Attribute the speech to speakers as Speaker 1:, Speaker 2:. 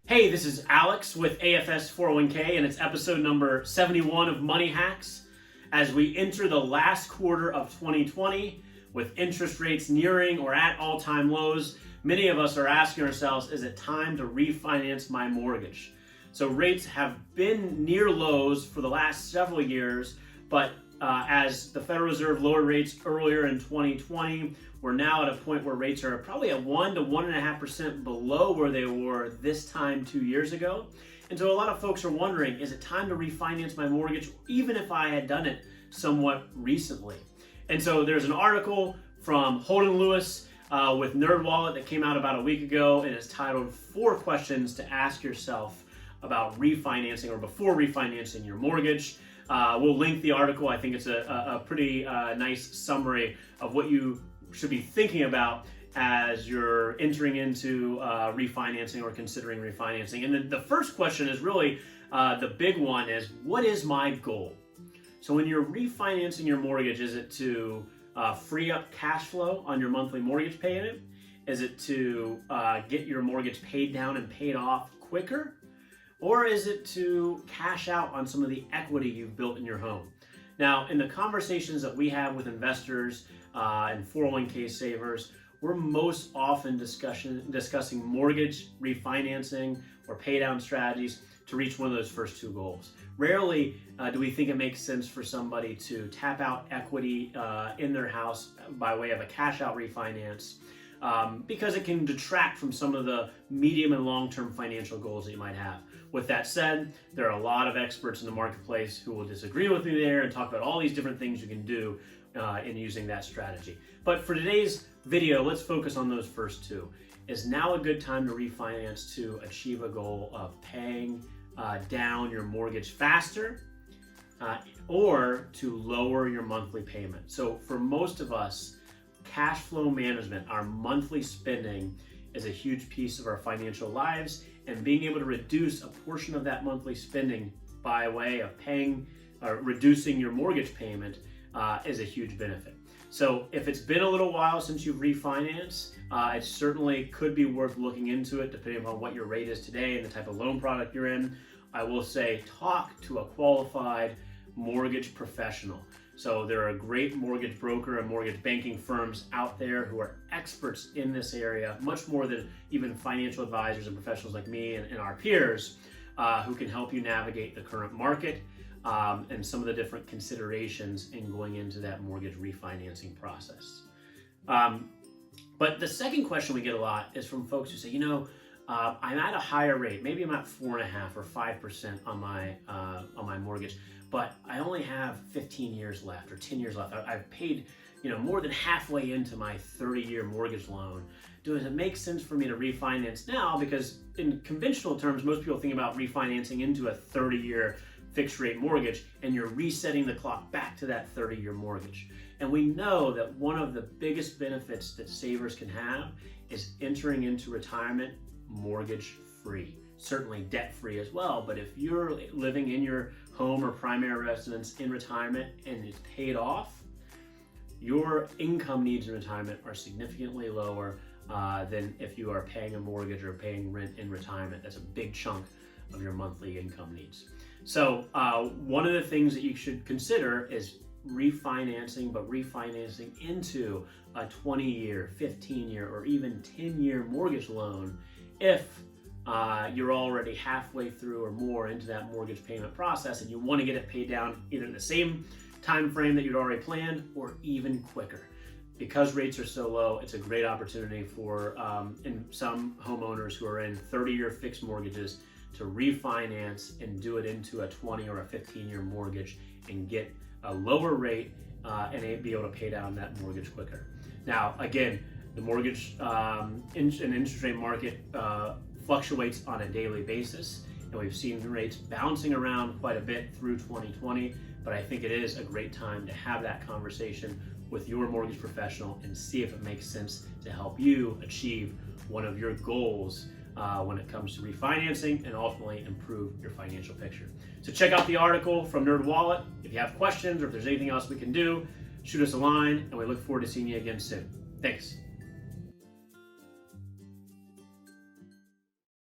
Speaker 1: Hey, this is Alex with AFS 401k, and it's episode number 71 of Money Hacks. As we enter the last quarter of 2020, with interest rates nearing or at all-time lows, many of us are asking ourselves, is it time to refinance my mortgage? So rates have been near lows for the last several years, but as the Federal Reserve lowered rates earlier in 2020, we're now at a point where rates are probably at 1 to 1.5% below where they were this time 2 years ago. And so a lot of folks are wondering, is it time to refinance my mortgage, even if I had done it somewhat recently? And so there's an article from Holden Lewis with NerdWallet that came out about a week ago, and it's titled 4 Questions to Ask Yourself About Refinancing or Before Refinancing Your Mortgage. We'll link the article. I think it's a pretty nice summary of what you should be thinking about as you're entering into refinancing or considering refinancing. And then the first question is really the big one is, what is my goal? So when you're refinancing your mortgage, is it to free up cash flow on your monthly mortgage payment? Is it to get your mortgage paid down and paid off quicker? Or is it to cash out on some of the equity you've built in your home? Now, in the conversations that we have with investors and 401k savers, we're most often discussing mortgage refinancing or pay down strategies to reach one of those first 2 goals. Rarely do we think it makes sense for somebody to tap out equity in their house by way of a cash out refinance because it can detract from some of the medium and long-term financial goals that you might have. With that said, there are a lot of experts in the marketplace who will disagree with me there and talk about all these different things you can do in using that strategy. But for today's video, let's focus on those first 2. Is now a good time to refinance to achieve a goal of paying down your mortgage faster or to lower your monthly payment? So for most of us, cash flow management, our monthly spending, is a huge piece of our financial lives, and being able to reduce a portion of that monthly spending by way of paying or reducing your mortgage payment is a huge benefit. So if it's been a little while since you've refinanced, it certainly could be worth looking into it depending upon what your rate is today and the type of loan product you're in. I will say talk to a qualified mortgage professional. So there are great mortgage broker and mortgage banking firms out there who are experts in this area, much more than even financial advisors and professionals like me and our peers who can help you navigate the current market and some of the different considerations in going into that mortgage refinancing process. But the second question we get a lot is from folks who say, I'm at a higher rate. Maybe I'm at 4.5% or 5% on my mortgage, but I only have 15 years left or 10 years left. I've paid, more than halfway into my 30-year mortgage loan. Does it make sense for me to refinance now? Because in conventional terms, most people think about refinancing into a 30-year fixed rate mortgage, and you're resetting the clock back to that 30-year mortgage. And we know that one of the biggest benefits that savers can have is entering into retirement mortgage free, certainly debt free as well. But if you're living in your home or primary residence in retirement and it's paid off, your income needs in retirement are significantly lower than if you are paying a mortgage or paying rent in retirement. That's a big chunk of your monthly income needs. So one of the things that you should consider is refinancing, but refinancing into a 20-year, 15-year, or even 10-year mortgage loan if you're already halfway through or more into that mortgage payment process and you want to get it paid down either in the same time frame that you'd already planned or even quicker. Because rates are so low, it's a great opportunity for in some homeowners who are in 30-year fixed mortgages to refinance and do it into a 20 or a 15-year mortgage and get a lower rate and be able to pay down that mortgage quicker. Now, again, the mortgage and interest rate market fluctuates on a daily basis, and we've seen rates bouncing around quite a bit through 2020, but I think it is a great time to have that conversation with your mortgage professional and see if it makes sense to help you achieve one of your goals when it comes to refinancing and ultimately improve your financial picture. So check out the article from NerdWallet. If you have questions or if there's anything else we can do, shoot us a line, and we look forward to seeing you again soon. Thanks.